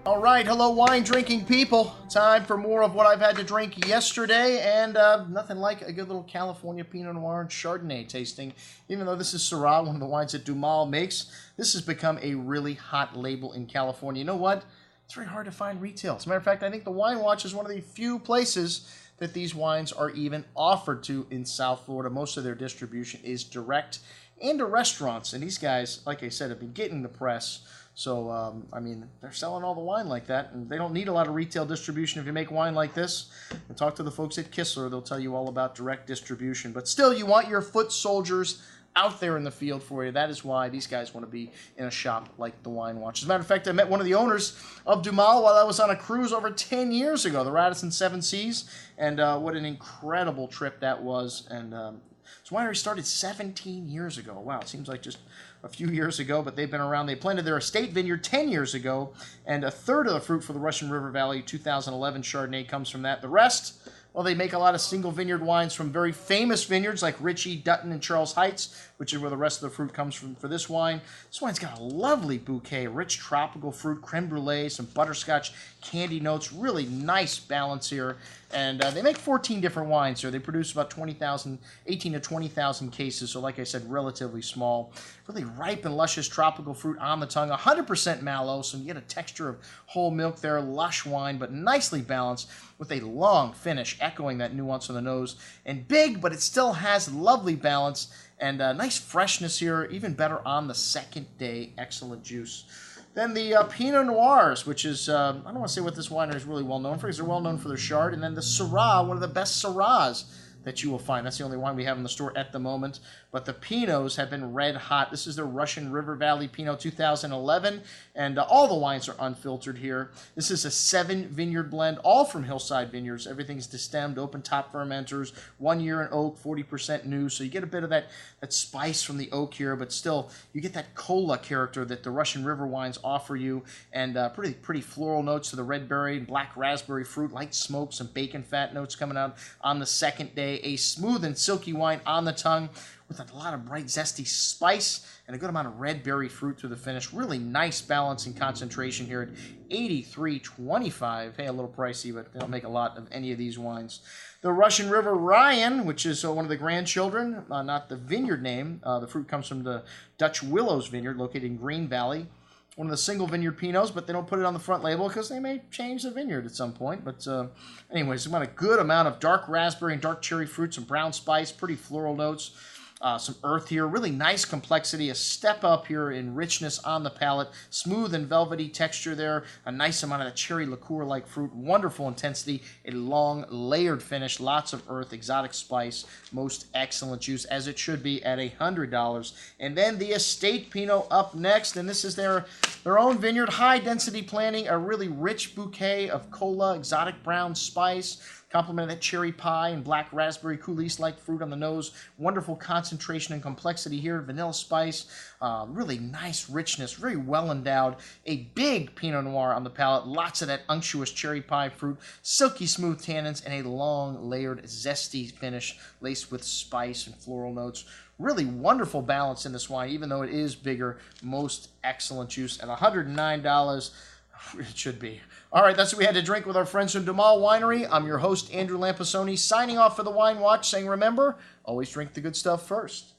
All right, hello wine drinking people. Time for more of what I've had to drink yesterday, and nothing like a good little California Pinot Noir and Chardonnay tasting. Even though this is Syrah, one of the wines that Dumol makes, this has become a really hot label in California. You know what? It's very hard to find retail. As a matter of fact, I think the Wine Watch is one of the few places that these wines are even offered to in South Florida. Most of their distribution is direct and to restaurants, and these guys, like I said, have been getting the press. So, I mean, they're selling all the wine like that, and they don't need a lot of retail distribution if you make wine like this. And talk to the folks at Kistler, they'll tell you all about direct distribution. But still, you want your foot soldiers out there in the field for you. That is why these guys want to be in a shop like the Wine Watch. As a matter of fact, I met one of the owners of Dumol while I was on a cruise over 10 years ago, the Radisson Seven Seas, and what an incredible trip that was. And this winery started 17 years ago. Wow, it seems like just a few years ago, but they've been around. They planted their estate vineyard 10 years ago, and a third of the fruit for the Russian River Valley 2011 Chardonnay comes from that. The rest, well, they make a lot of single vineyard wines from very famous vineyards like Ritchie, Dutton, and Charles Heights, which is where the rest of the fruit comes from for this wine. This wine's got a lovely bouquet, rich tropical fruit, creme brulee, some butterscotch, candy notes, really nice balance here. And they make 14 different wines here. They produce about 18 to 20,000 cases, so like I said, relatively small. Really ripe and luscious tropical fruit on the tongue, 100% mallow, so you get a texture of whole milk there, lush wine, but nicely balanced with a long finish, echoing that nuance on the nose. And big, but it still has lovely balance and nice freshness here, even better on the second day. Excellent juice. Then the Pinot Noirs, which is, I don't want to say what this winery is really well known for, because they're well known for their Chard. And then the Syrah, one of the best Syrahs that you will find. That's the only wine we have in the store at the moment. But the Pinots have been red hot. This is the Russian River Valley Pinot 2011, and all the wines are unfiltered here. This is a 7 vineyard blend, all from Hillside Vineyards. Everything's destemmed, open top fermenters, 1 year in oak, 40% new. So you get a bit of that spice from the oak here, but still you get that cola character that the Russian River wines offer you, and pretty floral notes to the red berry and black raspberry fruit, light smoke, some bacon fat notes coming out on the second day. A smooth and silky wine on the tongue with a lot of bright, zesty spice and a good amount of red berry fruit through the finish. Really nice balance and concentration here at 83.25. Hey, a little pricey, but they don't make a lot of any of these wines. The Russian River Ryan, which is one of the grandchildren, not the vineyard name. The fruit comes from the Dutch Willows Vineyard located in Green Valley. One of the single vineyard Pinots, but they don't put it on the front label because they may change the vineyard at some point. But anyways, it's got a good amount of dark raspberry and dark cherry fruit, some brown spice, pretty floral notes, some earth here, really nice complexity, a step up here in richness on the palate, smooth and velvety texture there, a nice amount of that cherry liqueur-like fruit, wonderful intensity, a long layered finish, lots of earth, exotic spice, most excellent juice, as it should be at $100. And then the Estate Pinot up next, and this is their own vineyard, high density planting, a really rich bouquet of cola, exotic brown spice, complement that cherry pie and black raspberry coulis-like fruit on the nose. Wonderful concentration and complexity here. Vanilla spice, really nice richness, very well endowed. A big Pinot Noir on the palate. Lots of that unctuous cherry pie fruit, silky smooth tannins, and a long layered zesty finish laced with spice and floral notes. Really wonderful balance in this wine, even though it is bigger. Most excellent juice at $109. It should be. All right, that's what we had to drink with our friends from Dumol Winery. I'm your host, Andrew Lampasoni, signing off for the Wine Watch, saying remember, always drink the good stuff first.